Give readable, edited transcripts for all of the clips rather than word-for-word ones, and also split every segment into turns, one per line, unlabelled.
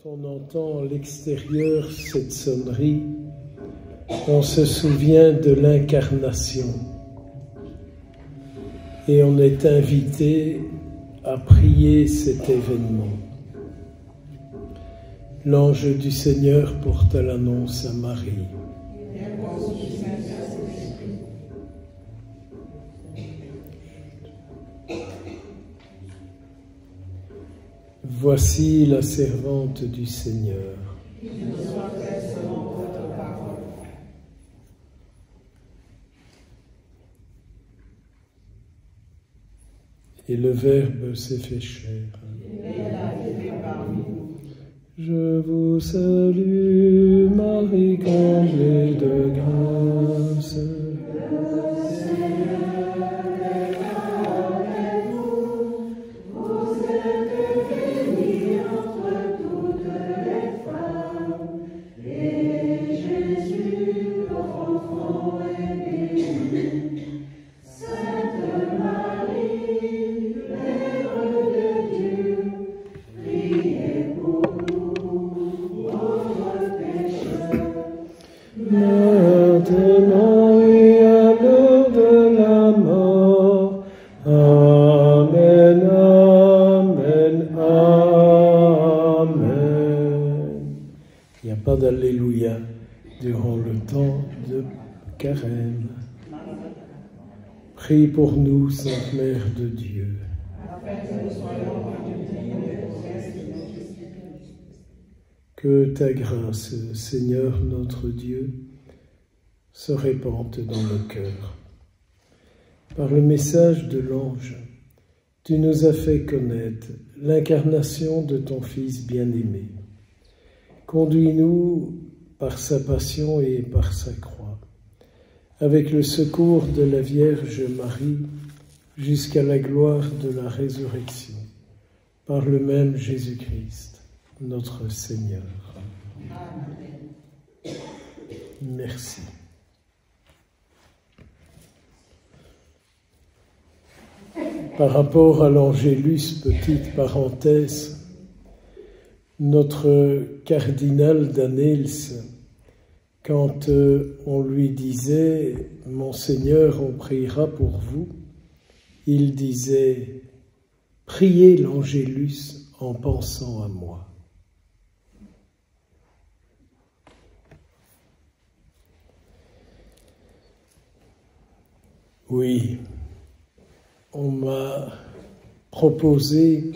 on entend à l'extérieur cette sonnerie, on se souvient de l'incarnation et on est invité à prier cet événement. L'ange du Seigneur porta l'annonce à Marie. Voici la servante du Seigneur. Et le Verbe s'est fait chair. Je vous salue, Marie, comblée de grâce. D'Alléluia durant le temps de carême. Prie pour nous, Sainte Mère de Dieu. Que ta grâce, Seigneur notre Dieu, se répande dans nos cœurs. Par le message de l'ange, tu nous as fait connaître l'incarnation de ton Fils bien-aimé. Conduis-nous par sa passion et par sa croix, avec le secours de la Vierge Marie, jusqu'à la gloire de la résurrection, par le même Jésus-Christ, notre Seigneur. Amen. Merci. Par rapport à l'Angélus, petite parenthèse, notre cardinal d'Annels, quand on lui disait « Monseigneur, on priera pour vous », il disait « Priez l'Angélus en pensant à moi ». Oui, on m'a proposé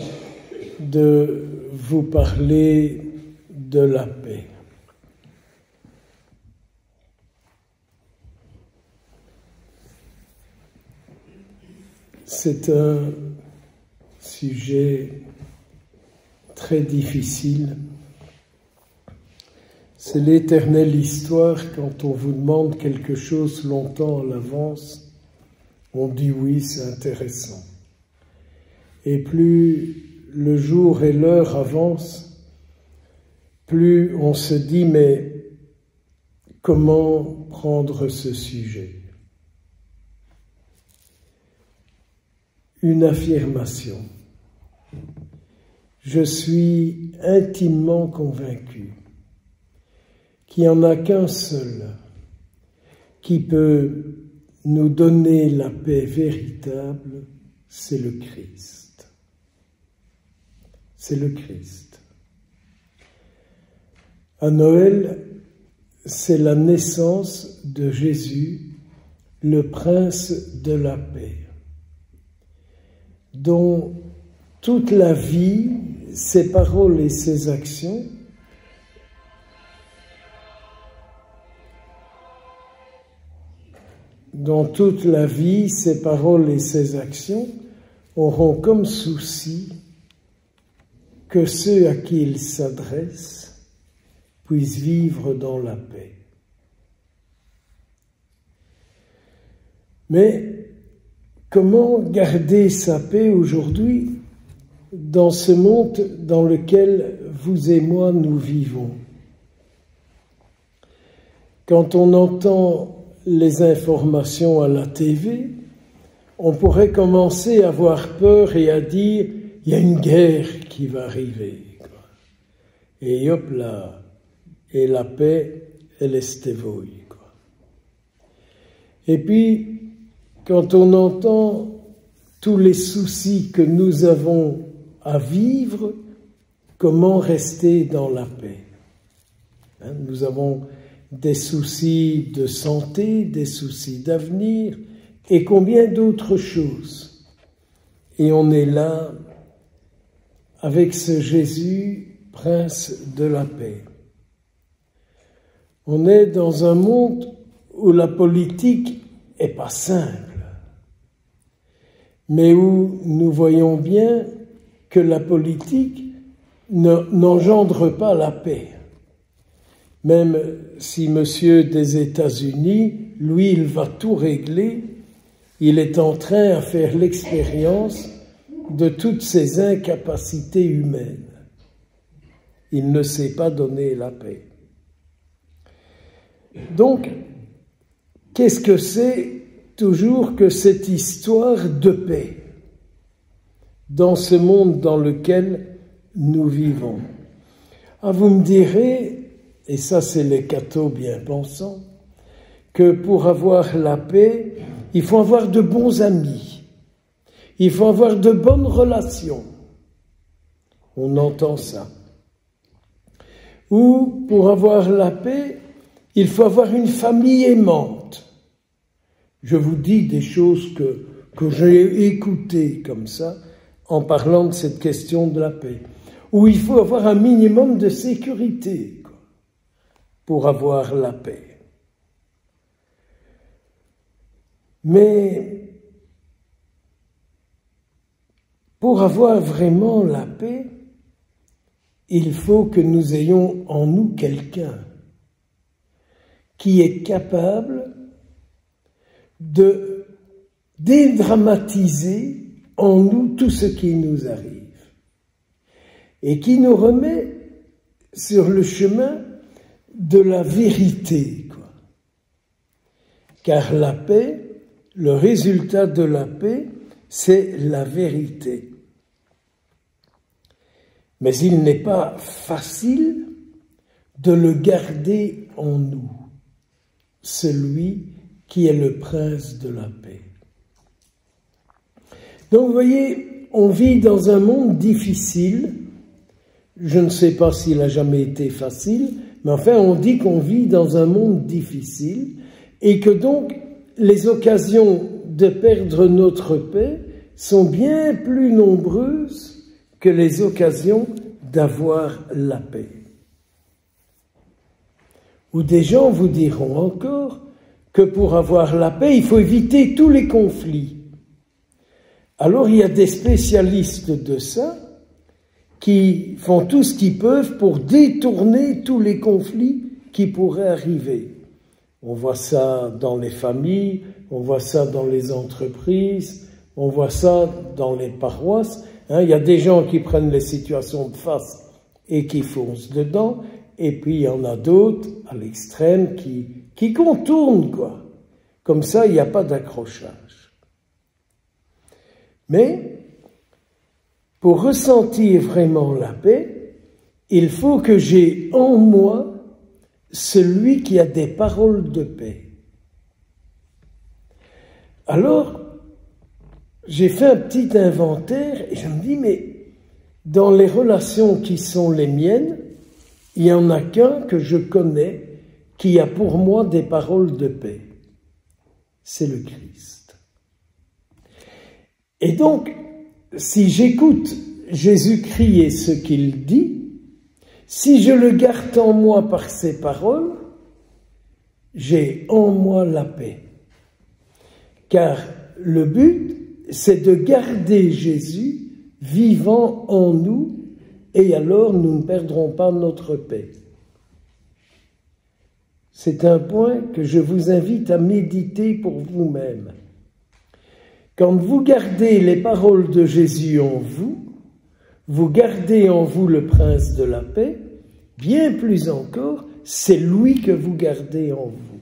de vous parler de la paix. C'est un sujet très difficile. C'est l'éternelle histoire quand on vous demande quelque chose longtemps à l'avance, on dit oui, c'est intéressant. Et plus le jour et l'heure avancent, plus on se dit, mais comment prendre ce sujet? Une affirmation. Je suis intimement convaincu qu'il n'y en a qu'un seul qui peut nous donner la paix véritable, c'est le Christ. C'est le Christ. À Noël, c'est la naissance de Jésus, le prince de la paix, dont toute la vie, ses paroles et ses actions auront comme souci que ceux à qui il s'adresse puissent vivre dans la paix. Mais comment garder sa paix aujourd'hui dans ce monde dans lequel vous et moi nous vivons? Quand on entend les informations à la TV, on pourrait commencer à avoir peur et à dire « il y a une guerre qui va arriver ». Et hop là, et la paix, elle est stevoi, quoi. Et puis, quand on entend tous les soucis que nous avons à vivre, comment rester dans la paix? Nous avons des soucis de santé, des soucis d'avenir, et combien d'autres choses. Et on est là avec ce Jésus, Prince de la paix. On est dans un monde où la politique n'est pas simple, mais où nous voyons bien que la politique n'engendre pas la paix. Même si monsieur des États-Unis, lui, il va tout régler, il est en train de faire l'expérience de toutes ces incapacités humaines. Il ne sait pas donner la paix. Donc, qu'est-ce que c'est toujours que cette histoire de paix dans ce monde dans lequel nous vivons? Ah, vous me direz, et ça c'est les cathos bien pensants, que pour avoir la paix, il faut avoir de bons amis, il faut avoir de bonnes relations. On entend ça. Ou pour avoir la paix, il faut avoir une famille aimante. Je vous dis des choses que j'ai écoutées comme ça en parlant de cette question de la paix. Ou il faut avoir un minimum de sécurité pour avoir la paix. Mais pour avoir vraiment la paix, il faut que nous ayons en nous quelqu'un qui est capable de dédramatiser en nous tout ce qui nous arrive et qui nous remet sur le chemin de la vérité, quoi. Car la paix, le résultat de la paix, c'est la vérité. Mais il n'est pas facile de le garder en nous, celui qui est le prince de la paix. Donc vous voyez, on vit dans un monde difficile. Je ne sais pas s'il a jamais été facile, mais enfin on dit qu'on vit dans un monde difficile et que donc les occasions de perdre notre paix sont bien plus nombreuses que les occasions d'avoir la paix. Ou des gens vous diront encore que pour avoir la paix, il faut éviter tous les conflits. Alors il y a des spécialistes de ça qui font tout ce qu'ils peuvent pour détourner tous les conflits qui pourraient arriver. On voit ça dans les familles, on voit ça dans les entreprises, on voit ça dans les paroisses. Il y a des gens qui prennent les situations de face et qui foncent dedans, et puis il y en a d'autres à l'extrême qui contournent, quoi. Comme ça, il n'y a pas d'accrochage. Mais pour ressentir vraiment la paix, il faut que j'ai en moi celui qui a des paroles de paix. Alors, j'ai fait un petit inventaire et je me dis, mais dans les relations qui sont les miennes, il n'y en a qu'un que je connais qui a pour moi des paroles de paix. C'est le Christ. Et donc, si j'écoute Jésus-Christ et ce qu'il dit, si je le garde en moi par ses paroles, j'ai en moi la paix. Car le but, c'est de garder Jésus vivant en nous, et alors nous ne perdrons pas notre paix. C'est un point que je vous invite à méditer pour vous-même. Quand vous gardez les paroles de Jésus en vous, vous gardez en vous le prince de la paix, bien plus encore, c'est lui que vous gardez en vous.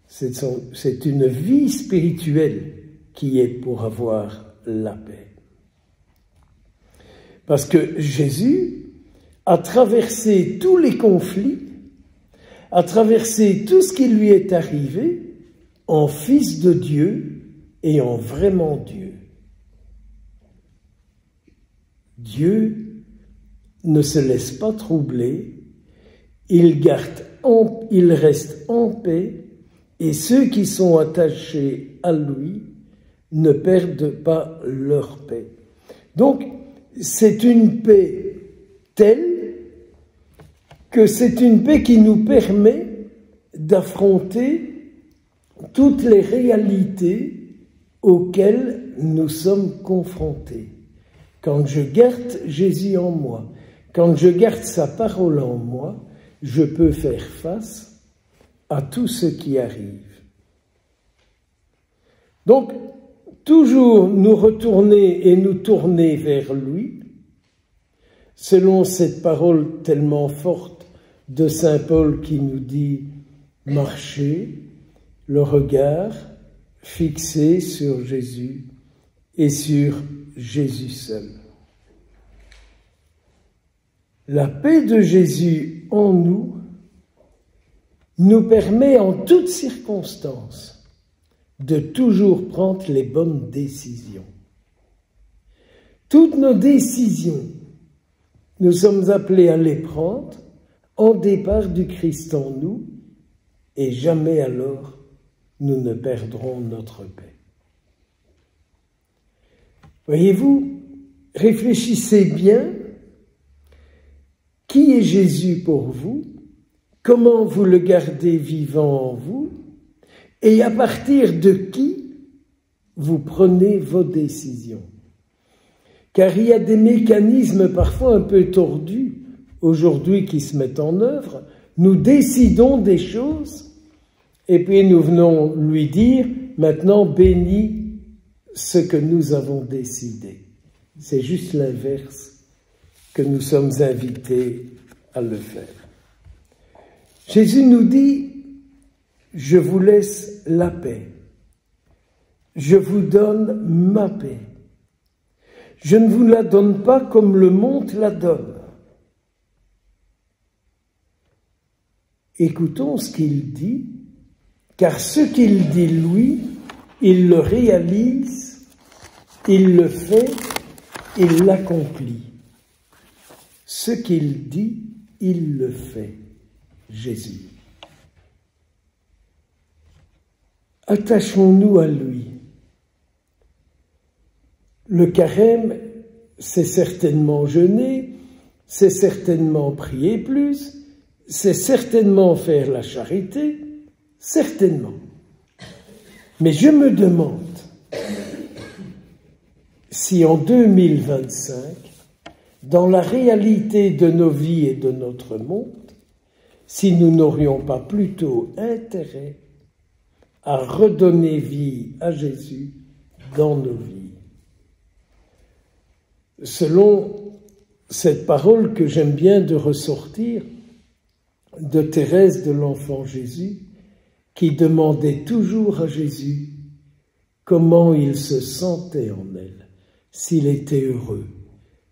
C'est une vie spirituelle qui est pour avoir la paix. Parce que Jésus a traversé tous les conflits, a traversé tout ce qui lui est arrivé en fils de Dieu et en vraiment Dieu. Dieu ne se laisse pas troubler, il reste en paix, et ceux qui sont attachés à lui ne perdent pas leur paix. Donc, c'est une paix telle que c'est une paix qui nous permet d'affronter toutes les réalités auxquelles nous sommes confrontés. Quand je garde Jésus en moi, quand je garde sa parole en moi, je peux faire face à tout ce qui arrive. Donc, toujours nous retourner et nous tourner vers lui, selon cette parole tellement forte de saint Paul qui nous dit « marcher, le regard fixé sur Jésus et sur Jésus seul ». La paix de Jésus en nous permet en toutes circonstances de toujours prendre les bonnes décisions. Toutes nos décisions, nous sommes appelés à les prendre en départ du Christ en nous, et jamais alors nous ne perdrons notre paix. Voyez-vous, réfléchissez bien, qui est Jésus pour vous? Comment vous le gardez vivant en vous? Et à partir de qui vous prenez vos décisions? Car il y a des mécanismes parfois un peu tordus aujourd'hui qui se mettent en œuvre. Nous décidons des choses et puis nous venons lui dire « maintenant bénis ce que nous avons décidé ». C'est juste l'inverse que nous sommes invités à le faire. Jésus nous dit « Je vous laisse la paix, je vous donne ma paix. Je ne vous la donne pas comme le monde la donne. » Écoutons ce qu'il dit, car ce qu'il dit lui, il le réalise, il le fait, il l'accomplit. Ce qu'il dit, il le fait, Jésus. Attachons-nous à lui. Le carême, c'est certainement jeûner, c'est certainement prier plus, c'est certainement faire la charité, certainement. Mais je me demande si en 2025, dans la réalité de nos vies et de notre monde, si nous n'aurions pas plutôt intérêt à redonner vie à Jésus dans nos vies. Selon cette parole que j'aime bien de ressortir de Thérèse de l'Enfant Jésus, qui demandait toujours à Jésus comment il se sentait en elle, s'il était heureux,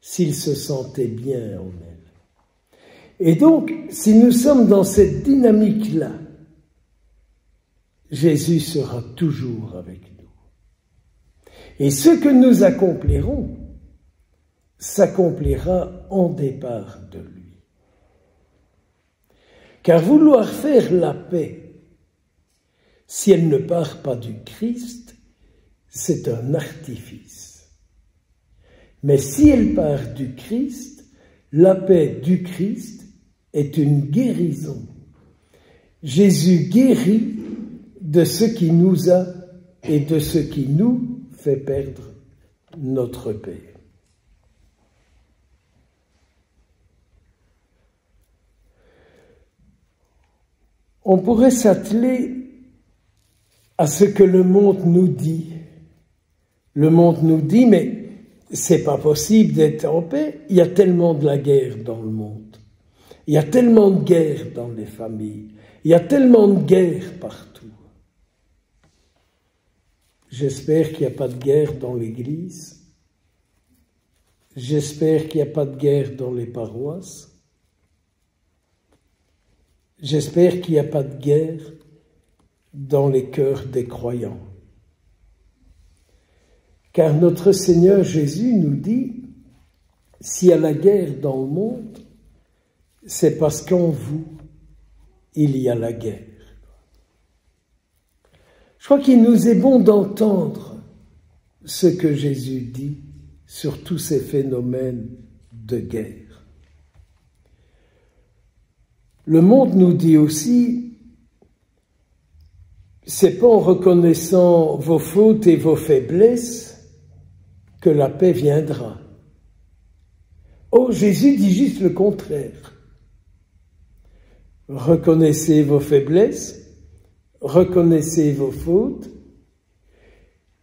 s'il se sentait bien en elle. Et donc, si nous sommes dans cette dynamique-là, Jésus sera toujours avec nous. Et ce que nous accomplirons s'accomplira en départ de lui. Car vouloir faire la paix, si elle ne part pas du Christ, c'est un artifice. Mais si elle part du Christ, la paix du Christ est une guérison. Jésus guérit de ce qui nous a et de ce qui nous fait perdre notre paix. On pourrait s'atteler à ce que le monde nous dit. Le monde nous dit, mais c'est pas possible d'être en paix. Il y a tellement de la guerre dans le monde. Il y a tellement de guerre dans les familles. Il y a tellement de guerre partout. J'espère qu'il n'y a pas de guerre dans l'Église. J'espère qu'il n'y a pas de guerre dans les paroisses. J'espère qu'il n'y a pas de guerre dans les cœurs des croyants. Car notre Seigneur Jésus nous dit, s'il y a la guerre dans le monde, c'est parce qu'en vous, il y a la guerre. Je crois qu'il nous est bon d'entendre ce que Jésus dit sur tous ces phénomènes de guerre. Le monde nous dit aussi, c'est pas en reconnaissant vos fautes et vos faiblesses que la paix viendra. Oh, Jésus dit juste le contraire. Reconnaissez vos faiblesses, reconnaissez vos fautes,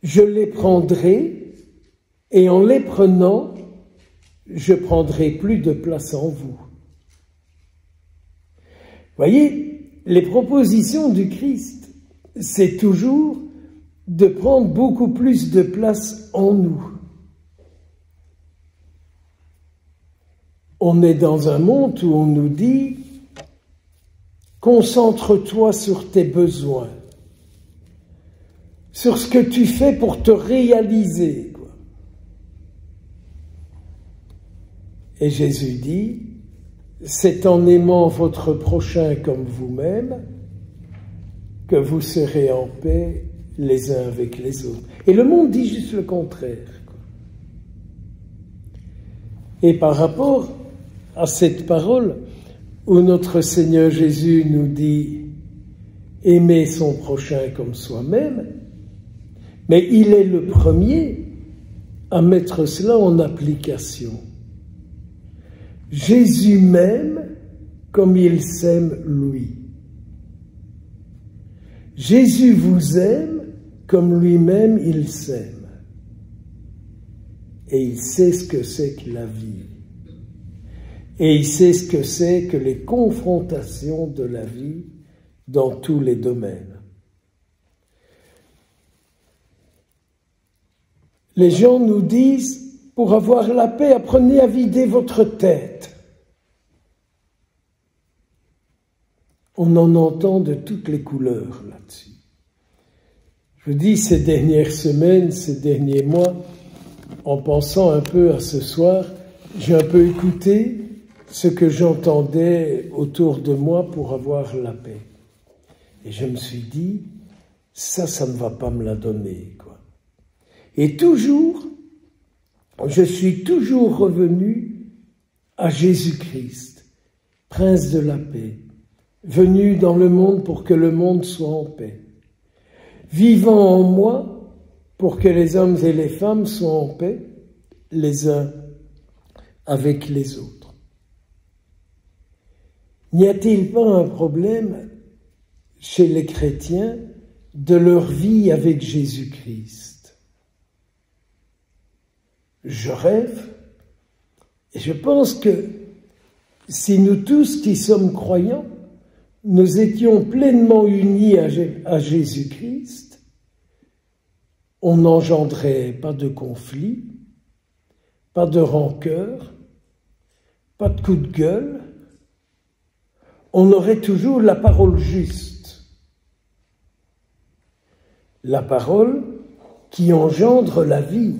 je les prendrai, et en les prenant, je prendrai plus de place en vous. Voyez, les propositions du Christ, c'est toujours de prendre beaucoup plus de place en nous. On est dans un monde où on nous dit « Concentre-toi sur tes besoins, sur ce que tu fais pour te réaliser. » Et Jésus dit « C'est en aimant votre prochain comme vous-même que vous serez en paix les uns avec les autres. » Et le monde dit juste le contraire. Et par rapport à cette parole où notre Seigneur Jésus nous dit « Aimer son prochain comme soi-même », mais il est le premier à mettre cela en application. Jésus m'aime comme il s'aime lui. Jésus vous aime comme lui-même il s'aime. Et il sait ce que c'est que la vie. Et il sait ce que c'est que les confrontations de la vie dans tous les domaines. Les gens nous disent, pour avoir la paix, apprenez à vider votre tête. On en entend de toutes les couleurs là-dessus. Je dis ces dernières semaines, ces derniers mois, en pensant un peu à ce soir, j'ai un peu écouté ce que j'entendais autour de moi pour avoir la paix. Et je me suis dit, ça ne va pas me la donner, quoi. Et toujours, je suis toujours revenu à Jésus-Christ, Prince de la paix, venu dans le monde pour que le monde soit en paix, vivant en moi pour que les hommes et les femmes soient en paix, les uns avec les autres. N'y a-t-il pas un problème chez les chrétiens de leur vie avec Jésus-Christ? Je rêve, et je pense que si nous tous qui sommes croyants, nous étions pleinement unis à Jésus-Christ, on n'engendrait pas de conflit, pas de rancœur, pas de coup de gueule. On aurait toujours la parole juste. La parole qui engendre la vie.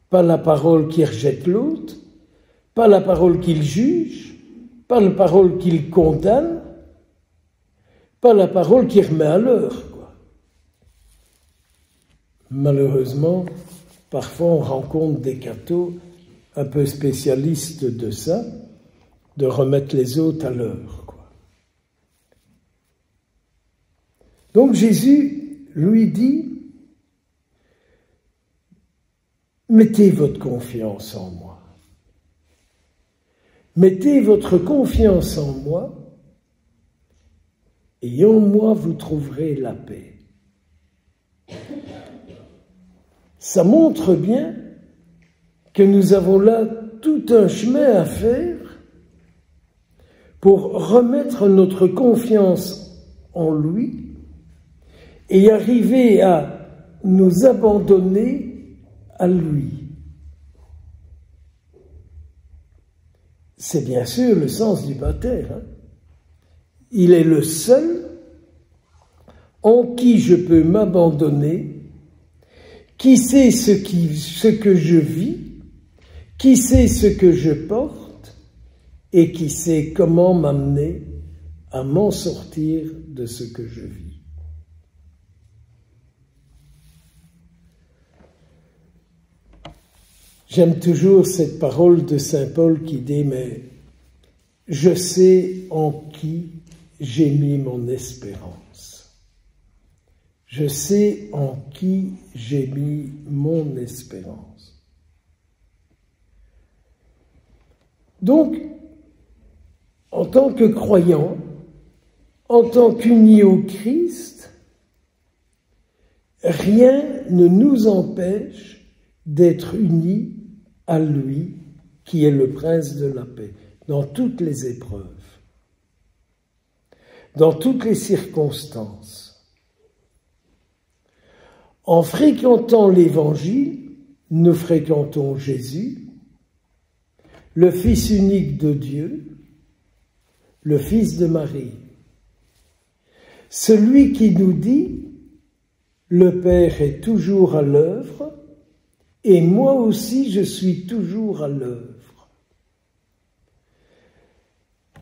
Pas la parole qui rejette l'autre, pas la parole qu'il juge, pas la parole qu'il condamne, pas la parole qui remet à l'heure, quoi. Malheureusement, parfois on rencontre des cathos un peu spécialistes de ça, de remettre les autres à l'heure, quoi. Donc Jésus lui dit, mettez votre confiance en moi. Mettez votre confiance en moi, et en moi vous trouverez la paix. Ça montre bien que nous avons là tout un chemin à faire pour remettre notre confiance en lui et arriver à nous abandonner à lui. c'est bien sûr le sens du baptême. Hein. Il est le seul en qui je peux m'abandonner, qui sait ce que je vis, qui sait ce que je porte et qui sait comment m'amener à m'en sortir de ce que je vis. J'aime toujours cette parole de saint Paul qui dit « Mais je sais en qui j'ai mis mon espérance. Je sais en qui j'ai mis mon espérance. » Donc, en tant que croyant, en tant qu'unis au Christ, rien ne nous empêche d'être unis à lui, qui est le prince de la paix, dans toutes les épreuves, dans toutes les circonstances. En fréquentant l'Évangile, nous fréquentons Jésus, le Fils unique de Dieu, le Fils de Marie. Celui qui nous dit « Le Père est toujours à l'œuvre, et moi aussi je suis toujours à l'œuvre. »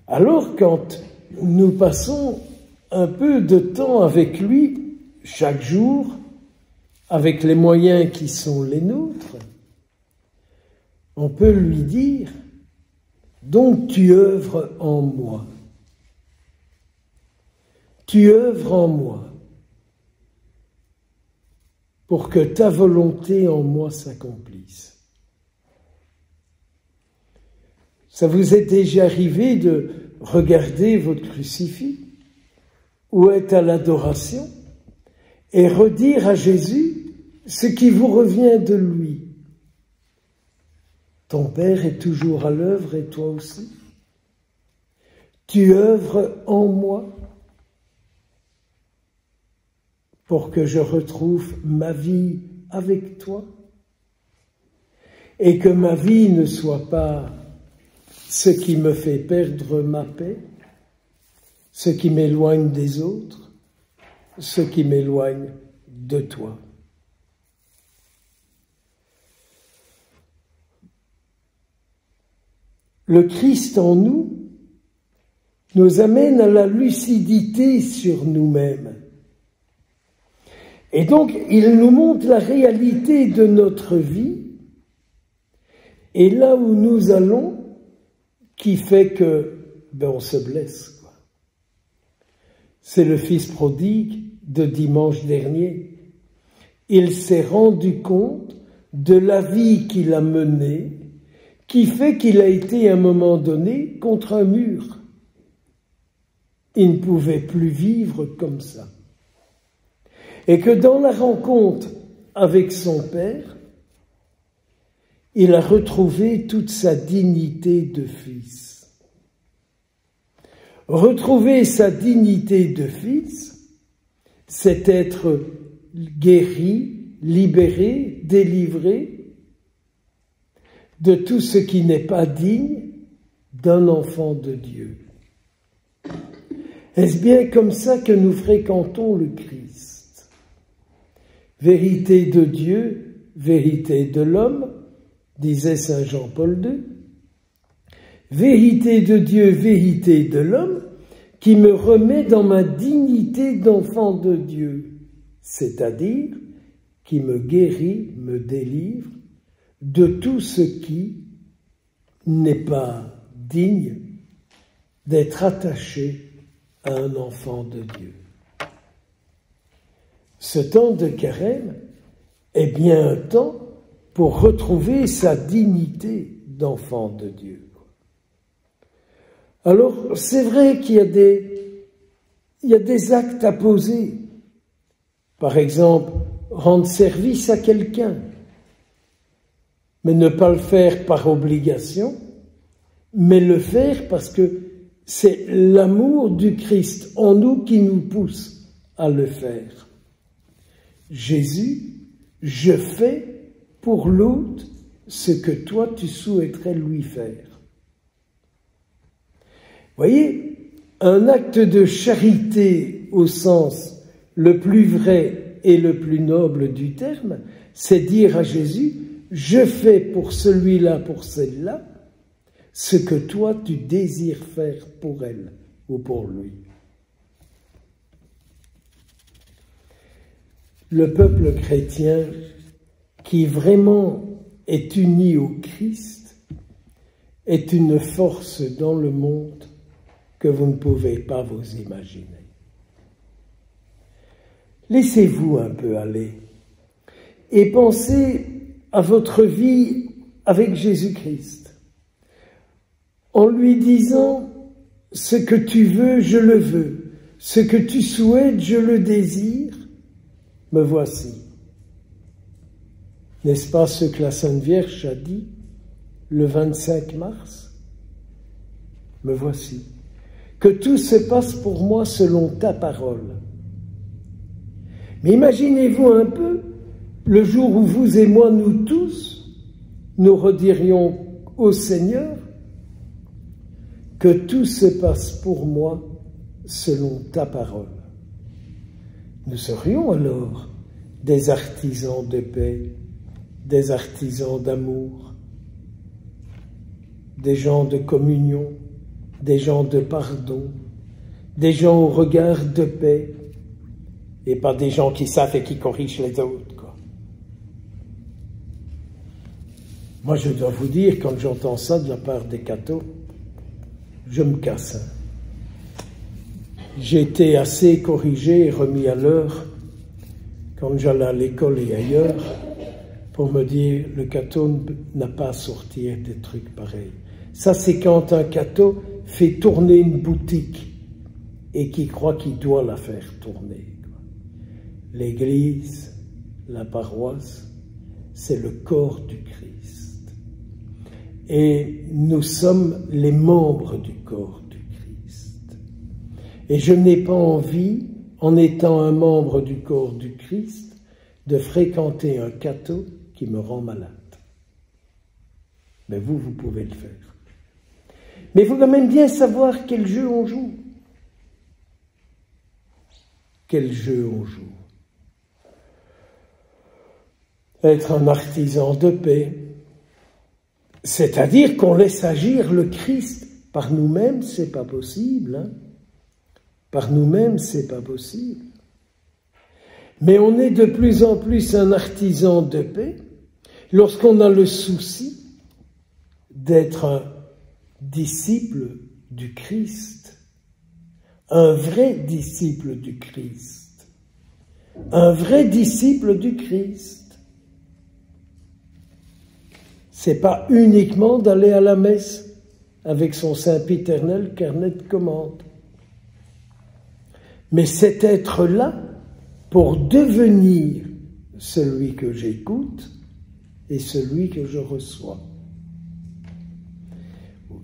Alors quand nous passons un peu de temps avec lui, chaque jour, avec les moyens qui sont les nôtres, on peut lui dire « Donc tu œuvres en moi. Tu œuvres en moi. Pour que ta volonté en moi s'accomplisse. » Ça vous est déjà arrivé de regarder votre crucifix ou être à l'adoration et redire à Jésus ce qui vous revient de lui. Ton Père est toujours à l'œuvre et toi aussi. Tu œuvres en moi pour que je retrouve ma vie avec toi et que ma vie ne soit pas ce qui me fait perdre ma paix, ce qui m'éloigne des autres, ce qui m'éloigne de toi. Le Christ en nous amène à la lucidité sur nous-mêmes. Et donc, il nous montre la réalité de notre vie et là où nous allons, qui fait que, on se blesse, quoi. C'est le fils prodigue de dimanche dernier. Il s'est rendu compte de la vie qu'il a menée, qui fait qu'il a été à un moment donné contre un mur. Il ne pouvait plus vivre comme ça. Et que dans la rencontre avec son Père, il a retrouvé toute sa dignité de fils. Retrouver sa dignité de fils, c'est être guéri, libéré, délivré de tout ce qui n'est pas digne d'un enfant de Dieu. Est-ce bien comme ça que nous fréquentons le Christ? Vérité de Dieu, vérité de l'homme, disait saint Jean-Paul II. Vérité de Dieu, vérité de l'homme, qui me remet dans ma dignité d'enfant de Dieu, c'est-à-dire qui me guérit, me délivre de tout ce qui n'est pas digne d'être attaché à un enfant de Dieu. Ce temps de carême est bien un temps pour retrouver sa dignité d'enfant de Dieu. Alors, c'est vrai qu'il y a des actes à poser. Par exemple, rendre service à quelqu'un, mais ne pas le faire par obligation, mais le faire parce que c'est l'amour du Christ en nous qui nous pousse à le faire. Jésus, je fais pour l'autre ce que toi tu souhaiterais lui faire. Voyez, un acte de charité au sens le plus vrai et le plus noble du terme, c'est dire à Jésus, je fais pour celui-là, pour celle-là, ce que toi tu désires faire pour elle ou pour lui. Le peuple chrétien qui vraiment est uni au Christ est une force dans le monde que vous ne pouvez pas vous imaginer. Laissez-vous un peu aller et pensez à votre vie avec Jésus-Christ en lui disant « Ce que tu veux, je le veux. Ce que tu souhaites, je le désire. Me voici. » N'est-ce pas ce que la Sainte Vierge a dit le 25 mars? Me voici. Que tout se passe pour moi selon ta parole. Mais imaginez-vous un peu le jour où vous et moi, nous tous, nous redirions au Seigneur que tout se passe pour moi selon ta parole. Nous serions alors des artisans de paix, des artisans d'amour, des gens de communion, des gens de pardon, des gens au regard de paix, et pas des gens qui savent et qui corrigent les autres, quoi. Moi, je dois vous dire, quand j'entends ça de la part des cathos, je me casse. J'ai été assez corrigé et remis à l'heure quand j'allais à l'école et ailleurs pour me dire le catho n'a pas à sortir des trucs pareils. Ça, c'est quand un catho fait tourner une boutique et qui croit qu'il doit la faire tourner. L'Église, la paroisse, c'est le corps du Christ. Et nous sommes les membres du corps du Christ. Et je n'ai pas envie, en étant un membre du corps du Christ, de fréquenter un catho qui me rend malade. Mais vous pouvez le faire. Mais il faut quand même bien savoir quel jeu on joue. Quel jeu on joue. Être un artisan de paix, c'est-à-dire qu'on laisse agir le Christ. Par nous-mêmes, c'est pas possible. Hein? Par nous-mêmes, c'est pas possible. Mais on est de plus en plus un artisan de paix lorsqu'on a le souci d'être un disciple du Christ, un vrai disciple du Christ, un vrai disciple du Christ. C'est pas uniquement d'aller à la messe avec son sempiternel carnet de commandes, mais c'est être là pour devenir celui que j'écoute et celui que je reçois.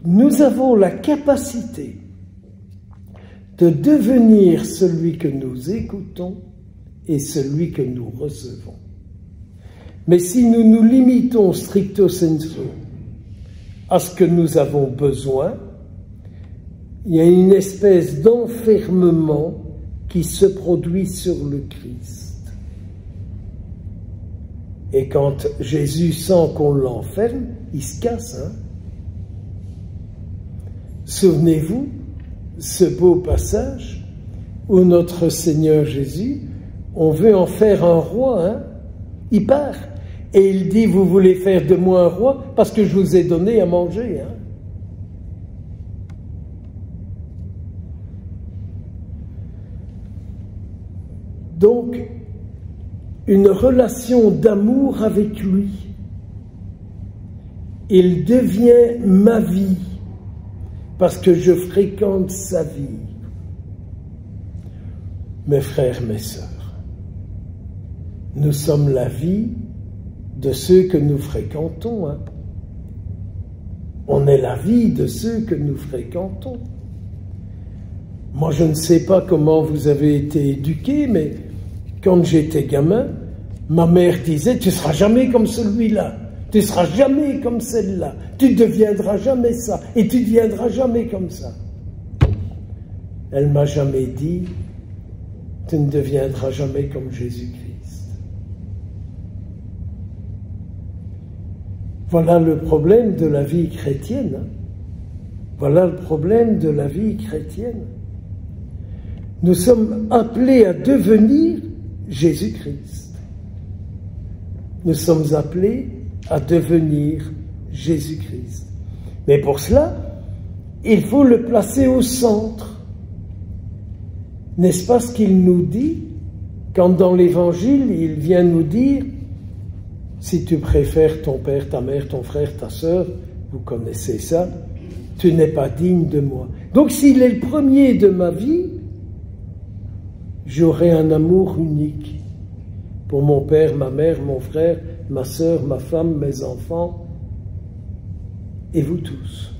Nous avons la capacité de devenir celui que nous écoutons et celui que nous recevons. Mais si nous nous limitons stricto sensu à ce que nous avons besoin, il y a une espèce d'enfermement qui se produit sur le Christ. Et quand Jésus sent qu'on l'enferme, il se casse. Hein? Souvenez-vous, ce beau passage où notre Seigneur Jésus, on veut en faire un roi, hein? Il part. Et il dit, vous voulez faire de moi un roi parce que je vous ai donné à manger. Hein? Donc, une relation d'amour avec lui. Il devient ma vie parce que je fréquente sa vie. Mes frères, mes sœurs, nous sommes la vie de ceux que nous fréquentons. Hein. On est la vie de ceux que nous fréquentons. Moi, je ne sais pas comment vous avez été éduqués, mais quand j'étais gamin, ma mère disait « Tu ne seras jamais comme celui-là, tu ne seras jamais comme celle-là, tu ne deviendras jamais ça, et tu ne deviendras jamais comme ça. » Elle m'a jamais dit, tu ne deviendras jamais comme Jésus-Christ. Voilà le problème de la vie chrétienne. Voilà le problème de la vie chrétienne. Nous sommes appelés à devenir Jésus-Christ. Nous sommes appelés à devenir Jésus-Christ. Mais pour cela, il faut le placer au centre. N'est-ce pas ce qu'il nous dit quand dans l'Évangile, il vient nous dire « Si tu préfères ton père, ta mère, ton frère, ta sœur, vous connaissez ça, tu n'es pas digne de moi. » Donc s'il est le premier de ma vie, j'aurai un amour unique pour mon père, ma mère, mon frère, ma sœur, ma femme, mes enfants et vous tous.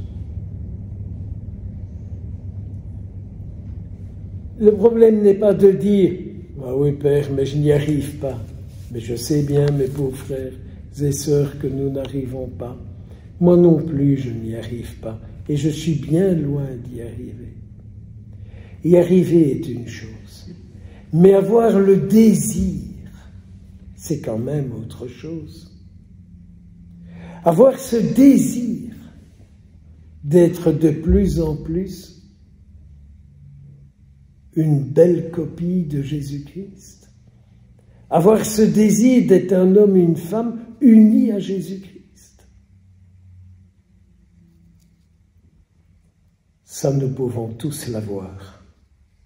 Le problème n'est pas de dire « Ah oui, Père, mais je n'y arrive pas. » Mais je sais bien, mes pauvres frères et sœurs, que nous n'arrivons pas. Moi non plus, je n'y arrive pas. Et je suis bien loin d'y arriver. Y arriver est une chose. Mais avoir le désir, c'est quand même autre chose. Avoir ce désir d'être de plus en plus une belle copie de Jésus-Christ. Avoir ce désir d'être un homme et une femme unis à Jésus-Christ. Ça, nous pouvons tous l'avoir,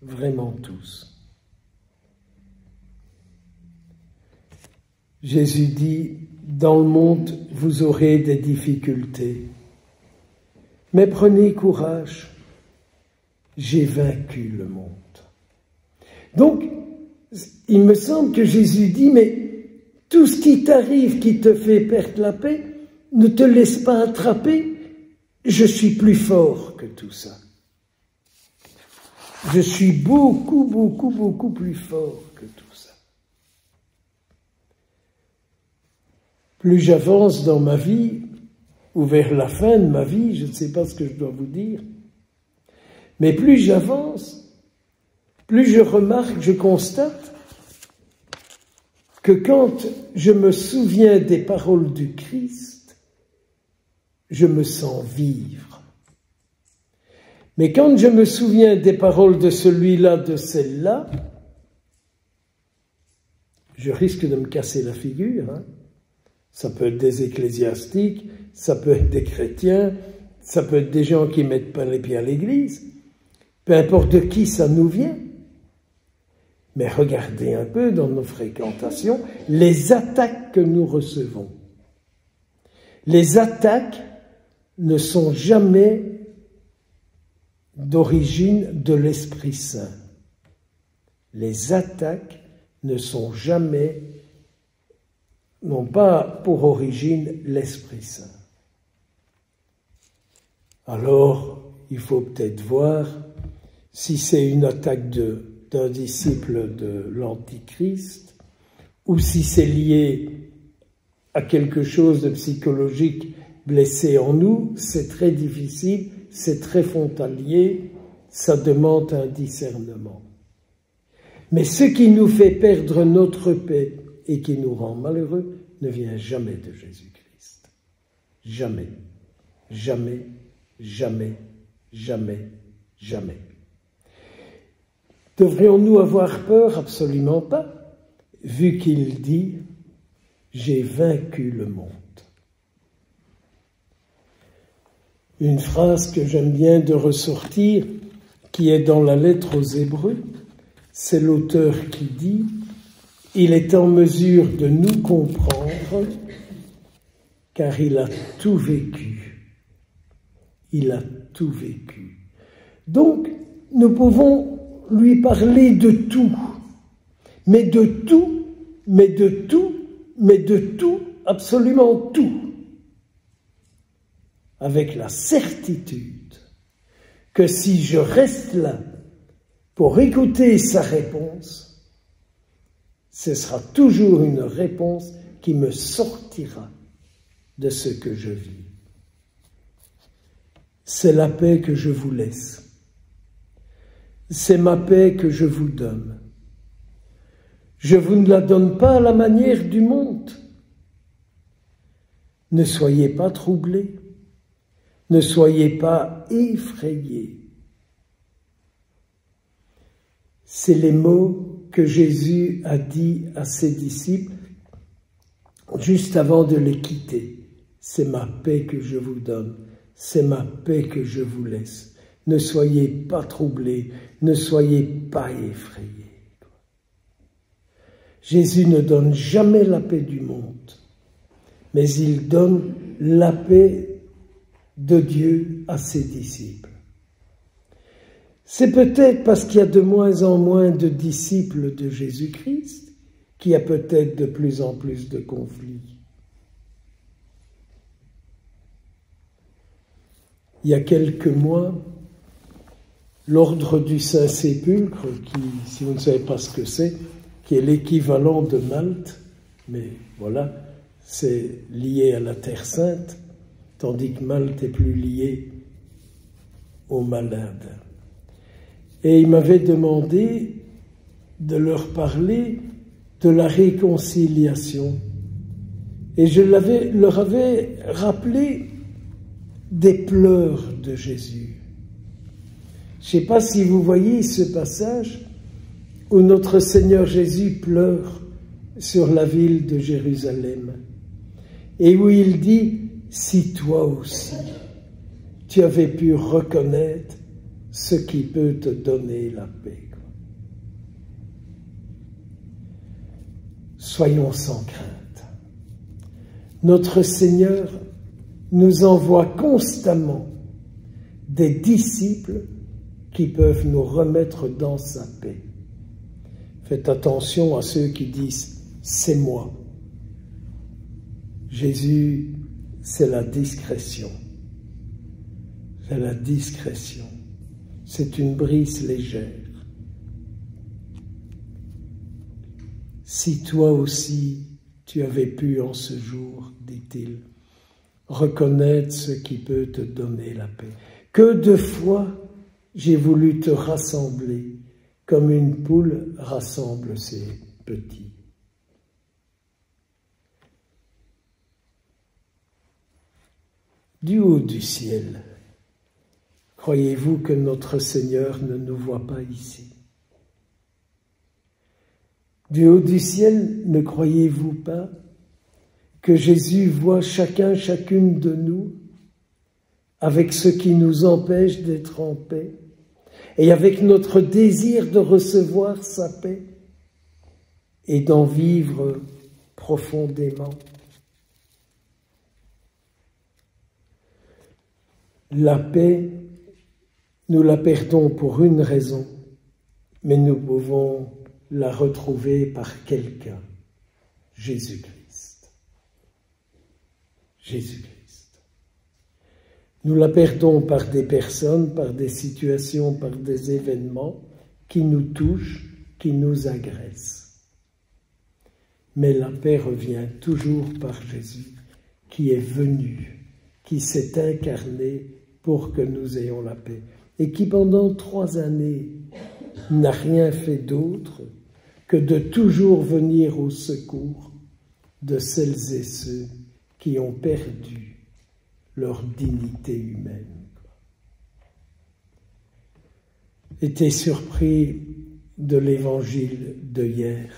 vraiment tous. Jésus dit, dans le monde, vous aurez des difficultés, mais prenez courage, j'ai vaincu le monde. Donc, il me semble que Jésus dit, mais tout ce qui t'arrive, qui te fait perdre la paix, ne te laisse pas attraper, je suis plus fort que tout ça. Je suis beaucoup, beaucoup, beaucoup plus fort que tout ça. Plus j'avance dans ma vie, ou vers la fin de ma vie, je ne sais pas ce que je dois vous dire, mais plus j'avance, plus je remarque, je constate que quand je me souviens des paroles du Christ, je me sens vivre. Mais quand je me souviens des paroles de celui-là, de celle-là, je risque de me casser la figure. Hein. Ça peut être des ecclésiastiques, ça peut être des chrétiens, ça peut être des gens qui ne mettent pas les pieds à l'église. Peu importe de qui ça nous vient. Mais regardez un peu dans nos fréquentations les attaques que nous recevons. Les attaques ne sont jamais d'origine de l'Esprit Saint. Les attaques ne sont jamais, n'ont pas pour origine l'Esprit Saint. Alors, il faut peut-être voir si c'est une attaque d'un disciple de l'Antichrist, ou si c'est lié à quelque chose de psychologique blessé en nous, c'est très difficile, c'est très frontalier, ça demande un discernement. Mais ce qui nous fait perdre notre paix et qui nous rend malheureux ne vient jamais de Jésus-Christ. Jamais, jamais, jamais, jamais, jamais. Devrions-nous avoir peur? Absolument pas, vu qu'il dit « J'ai vaincu le monde ». Une phrase que j'aime bien de ressortir, qui est dans la lettre aux Hébreux, c'est l'auteur qui dit « Il est en mesure de nous comprendre, car il a tout vécu. Il a tout vécu. » Donc, nous pouvons lui parler de tout, mais de tout, mais de tout, mais de tout, absolument tout, avec la certitude que si je reste là pour écouter sa réponse, ce sera toujours une réponse qui me sortira de ce que je vis. C'est la paix que je vous laisse. c'est ma paix que je vous donne. Je vous ne la donne pas à la manière du monde. Ne soyez pas troublés, ne soyez pas effrayés. C'est les mots que Jésus a dit à ses disciples juste avant de les quitter. C'est ma paix que je vous donne, c'est ma paix que je vous laisse. Ne soyez pas troublés, ne soyez pas effrayés. Jésus ne donne jamais la paix du monde, mais il donne la paix de Dieu à ses disciples. C'est peut-être parce qu'il y a de moins en moins de disciples de Jésus-Christ qu'il y a peut-être de plus en plus de conflits. Il y a quelques mois, l'ordre du Saint-Sépulcre, qui, si vous ne savez pas ce que c'est, qui est l'équivalent de Malte, mais voilà, c'est lié à la Terre Sainte, tandis que Malte est plus lié aux malades. Et il m'avait demandé de leur parler de la réconciliation. Et je leur avais rappelé des pleurs de Jésus. Je ne sais pas si vous voyez ce passage où notre Seigneur Jésus pleure sur la ville de Jérusalem et où il dit « Si toi aussi, tu avais pu reconnaître ce qui peut te donner la paix. » Soyons sans crainte. Notre Seigneur nous envoie constamment des disciples qui peuvent nous remettre dans sa paix. Faites attention à ceux qui disent « c'est moi ». Jésus, c'est la discrétion. C'est la discrétion. C'est une brise légère. Si toi aussi, tu avais pu en ce jour, dit-il, reconnaître ce qui peut te donner la paix. Que de fois j'ai voulu te rassembler comme une poule rassemble ses petits. Du haut du ciel, croyez-vous que notre Seigneur ne nous voit pas ici? Du haut du ciel, ne croyez-vous pas que Jésus voit chacun, chacune de nous avec ce qui nous empêche d'être en paix et avec notre désir de recevoir sa paix et d'en vivre profondément? La paix, nous la perdons pour une raison, mais nous pouvons la retrouver par quelqu'un, Jésus-Christ. Jésus-Christ. Nous la perdons par des personnes, par des situations, par des événements qui nous touchent, qui nous agressent. Mais la paix revient toujours par Jésus, qui est venu, qui s'est incarné pour que nous ayons la paix, et qui pendant 3 années n'a rien fait d'autre que de toujours venir au secours de celles et ceux qui ont perdu leur dignité humaine. J'étais surpris de l'évangile de hier,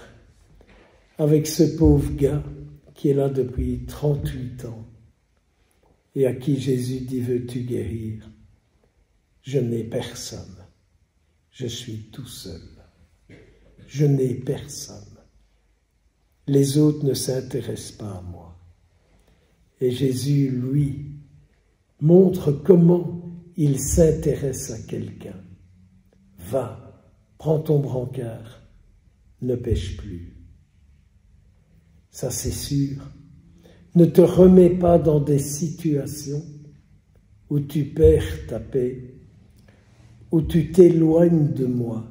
avec ce pauvre gars qui est là depuis 38 ans, et à qui Jésus dit « Veux-tu guérir ?» Je n'ai personne. Je suis tout seul. Je n'ai personne. Les autres ne s'intéressent pas à moi. Et Jésus, lui, montre comment il s'intéresse à quelqu'un. Va, prends ton brancard, ne pêche plus. Ça, c'est sûr. Ne te remets pas dans des situations où tu perds ta paix, où tu t'éloignes de moi.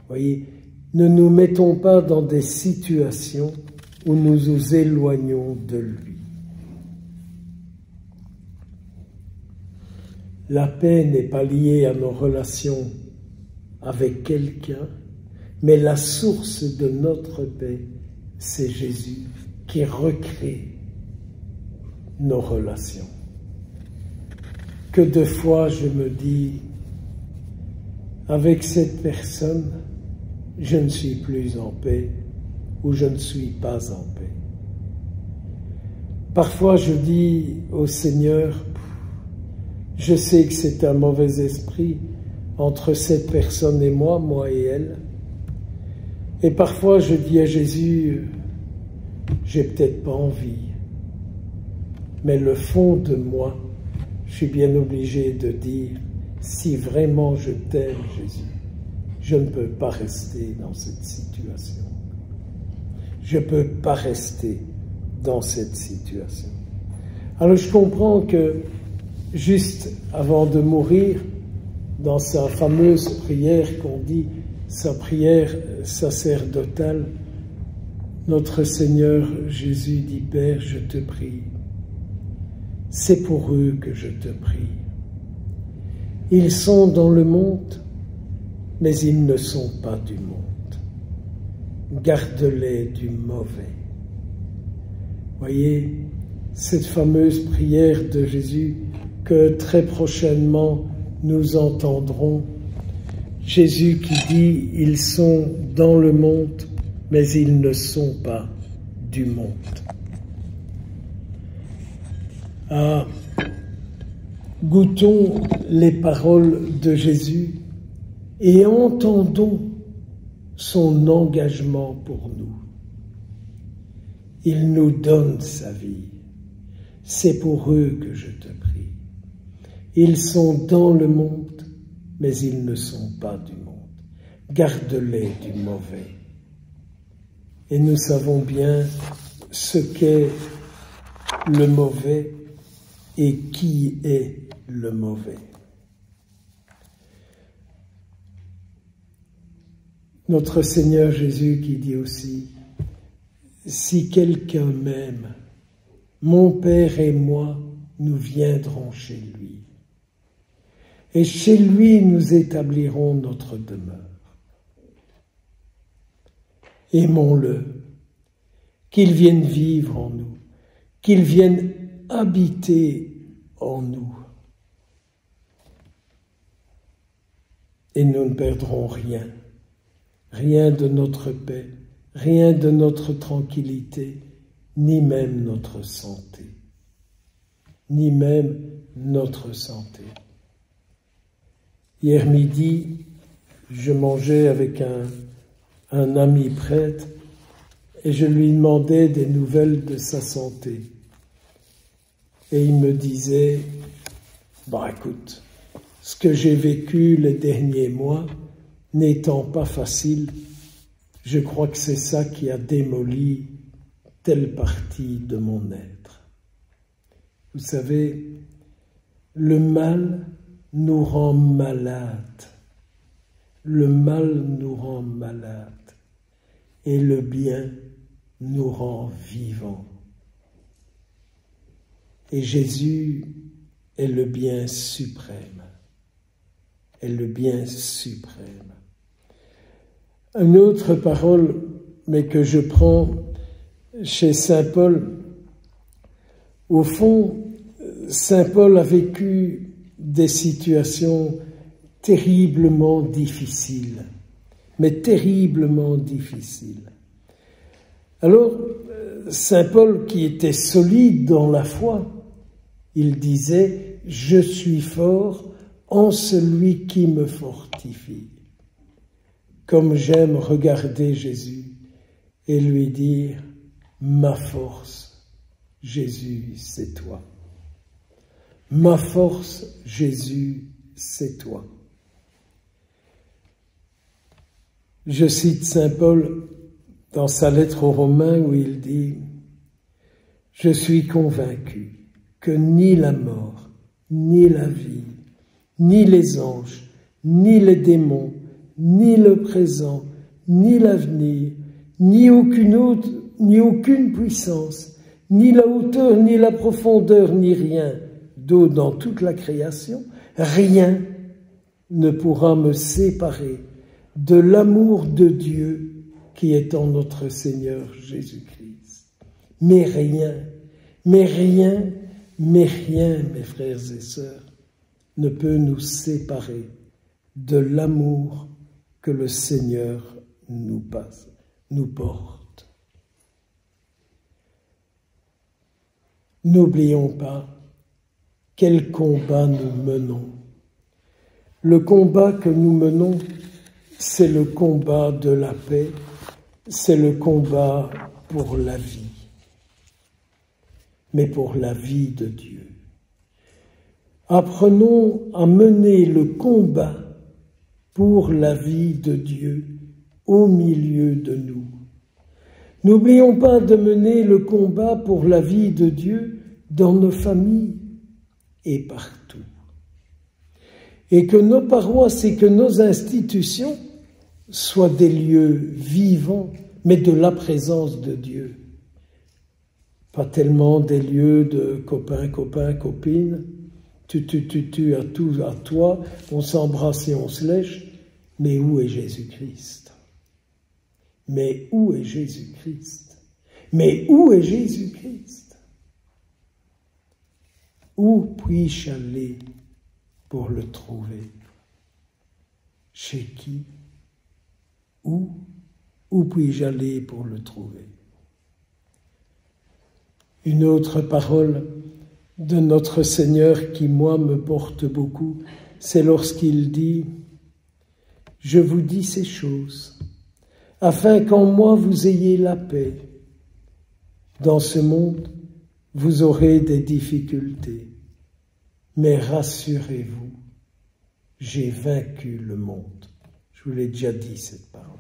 Voyez, ne nous mettons pas dans des situations où nous nous éloignons de lui. La paix n'est pas liée à nos relations avec quelqu'un, mais la source de notre paix, c'est Jésus qui recrée nos relations. Que de fois je me dis, avec cette personne, je ne suis plus en paix ou je ne suis pas en paix. Parfois je dis au Seigneur, je sais que c'est un mauvais esprit entre cette personne et moi et elle. Et parfois je dis à Jésus, j'ai peut-être pas envie, mais le fond de moi, je suis bien obligé de dire, si vraiment je t'aime, Jésus, je ne peux pas rester dans cette situation. Je ne peux pas rester dans cette situation. Alors je comprends que juste avant de mourir, dans sa fameuse prière qu'on dit, sa prière sacerdotale, notre Seigneur Jésus dit, Père, je te prie, c'est pour eux que je te prie. Ils sont dans le monde, mais ils ne sont pas du monde. Garde-les du mauvais. Voyez, cette fameuse prière de Jésus que très prochainement nous entendrons. Jésus qui dit, ils sont dans le monde, mais ils ne sont pas du monde. Ah, goûtons les paroles de Jésus et entendons son engagement pour nous. Il nous donne sa vie. C'est pour eux que je te prie. Ils sont dans le monde, mais ils ne sont pas du monde. Garde-les du mauvais. Et nous savons bien ce qu'est le mauvais et qui est le mauvais. Notre Seigneur Jésus qui dit aussi, si quelqu'un m'aime, mon Père et moi, nous viendrons chez lui. Et chez lui, nous établirons notre demeure. Aimons-le, qu'il vienne vivre en nous, qu'il vienne habiter en nous. Et nous ne perdrons rien, rien de notre paix, rien de notre tranquillité, ni même notre santé, ni même notre santé. Hier midi, je mangeais avec un ami prêtre et je lui demandais des nouvelles de sa santé. Et il me disait, écoute, ce que j'ai vécu les derniers mois, n'étant pas facile, je crois que c'est ça qui a démoli telle partie de mon être. Vous savez, le mal nous rend malades. Le mal nous rend malades. Et le bien nous rend vivants. Et Jésus est le bien suprême. Est le bien suprême. Une autre parole, mais que je prends chez saint Paul, au fond, saint Paul a vécu des situations terriblement difficiles, mais terriblement difficiles. Alors, saint Paul, qui était solide dans la foi, il disait « Je suis fort en celui qui me fortifie ». Comme j'aime regarder Jésus et lui dire « Ma force, Jésus, c'est toi. Ma force, Jésus, c'est toi. » Je cite saint Paul dans sa lettre aux Romains où il dit « Je suis convaincu que ni la mort, ni la vie, ni les anges, ni les démons, ni le présent, ni l'avenir, ni aucune puissance, ni la hauteur, ni la profondeur, ni rien d'autre dans toute la création, rien ne pourra me séparer de l'amour de Dieu qui est en notre Seigneur Jésus-Christ. Mais rien, mes frères et sœurs, ne peut nous séparer de l'amour que le Seigneur nous porte. N'oublions pas quel combat nous menons. Le combat que nous menons, c'est le combat de la paix, c'est le combat pour la vie, mais pour la vie de Dieu. Apprenons à mener le combat pour la vie de Dieu au milieu de nous. N'oublions pas de mener le combat pour la vie de Dieu dans nos familles et partout. Et que nos paroisses et que nos institutions soient des lieux vivants, mais de la présence de Dieu. Pas tellement des lieux de copains, copines, tu à toi, on s'embrasse et on se lèche, mais où est Jésus-Christ? Mais où est Jésus-Christ? Mais où est Jésus-Christ? Où puis-je aller pour le trouver? Chez qui? Où puis-je aller pour le trouver? Une autre parole de notre Seigneur qui, moi, me porte beaucoup, c'est lorsqu'il dit « Je vous dis ces choses, afin qu'en moi vous ayez la paix. Dans ce monde, vous aurez des difficultés, mais rassurez-vous, j'ai vaincu le monde. » Je vous l'ai déjà dit, cette parole.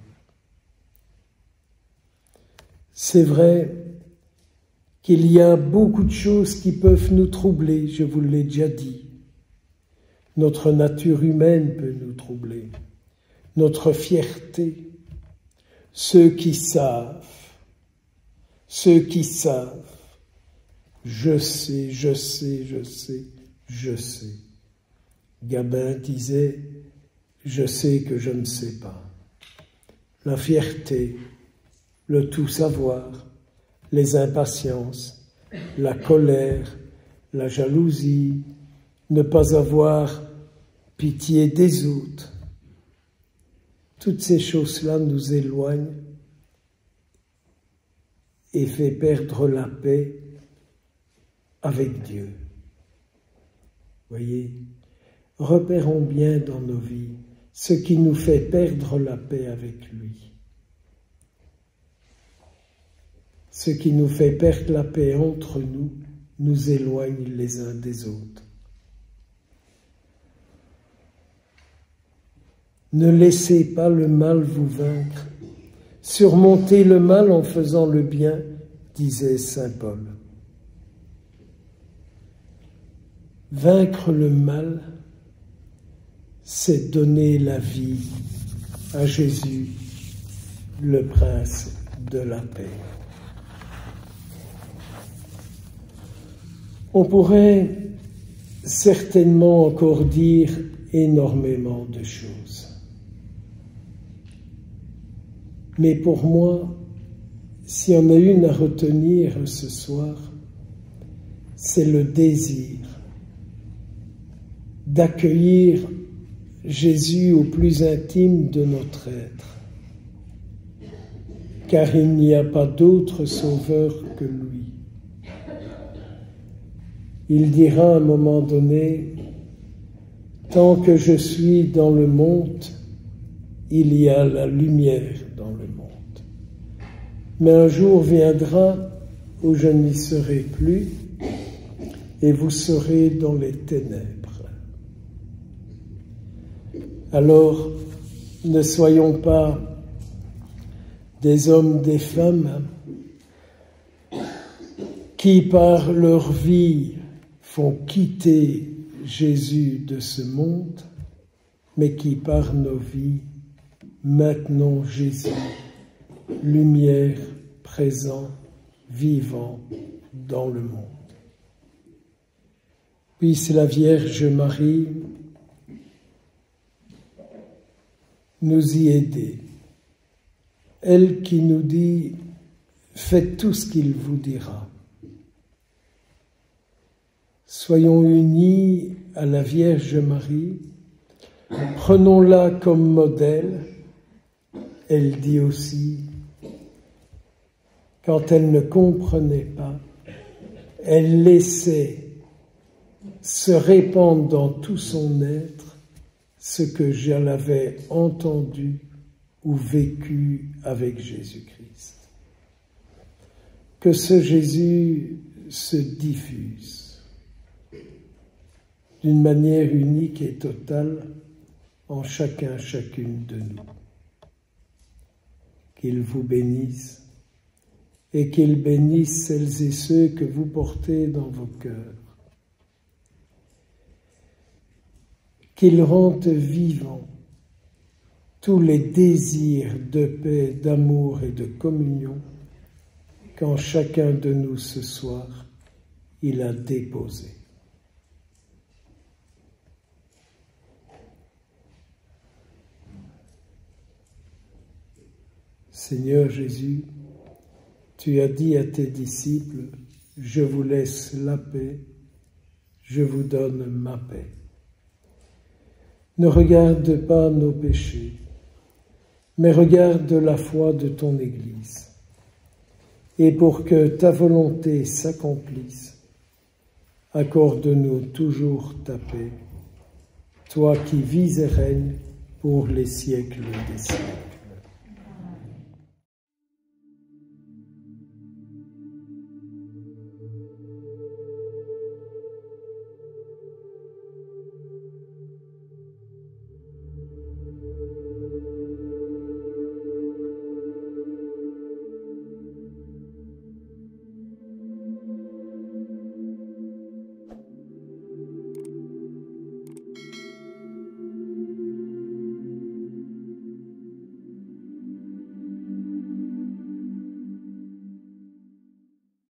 C'est vrai qu'il y a beaucoup de choses qui peuvent nous troubler, je vous l'ai déjà dit. Notre nature humaine peut nous troubler, notre fierté. Ceux qui savent, je sais. Gabin disait, je sais que je ne sais pas. La fierté, le tout savoir, les impatiences, la colère, la jalousie, ne pas avoir pitié des autres. Toutes ces choses-là nous éloignent et fait perdre la paix avec Dieu. Voyez, repérons bien dans nos vies ce qui nous fait perdre la paix avec lui. Ce qui nous fait perdre la paix entre nous, nous éloigne les uns des autres. Ne laissez pas le mal vous vaincre. Surmontez le mal en faisant le bien, disait saint Paul. Vaincre le mal, c'est donner la vie à Jésus, le prince de la paix. On pourrait certainement encore dire énormément de choses. Mais pour moi, s'il y en a une à retenir ce soir, c'est le désir d'accueillir Jésus au plus intime de notre être, car il n'y a pas d'autre sauveur que lui. Il dira à un moment donné, « Tant que je suis dans le monde, il y a la lumière dans le monde. Mais un jour viendra où je n'y serai plus, et vous serez dans les ténèbres. » Alors, ne soyons pas des hommes, des femmes qui, par leur vie, font quitter Jésus de ce monde, mais qui, par nos vies, maintenons Jésus, lumière, présent, vivant dans le monde. Puisse la Vierge Marie nous y aider. Elle qui nous dit « Faites tout ce qu'il vous dira ». Soyons unis à la Vierge Marie, prenons-la comme modèle. Elle dit aussi, quand elle ne comprenait pas, elle laissait se répandre dans tout son être ce que je l'avais entendu ou vécu avec Jésus-Christ. Que ce Jésus se diffuse d'une manière unique et totale en chacun, chacune de nous. Qu'il vous bénisse et qu'il bénisse celles et ceux que vous portez dans vos cœurs. Qu'il rende vivants tous les désirs de paix, d'amour et de communion qu'en chacun de nous ce soir il a déposés. Seigneur Jésus, tu as dit à tes disciples, « Je vous laisse la paix, je vous donne ma paix. » Ne regarde pas nos péchés, mais regarde la foi de ton Église. Et pour que ta volonté s'accomplisse, accorde-nous toujours ta paix, toi qui vis et règnes pour les siècles des siècles.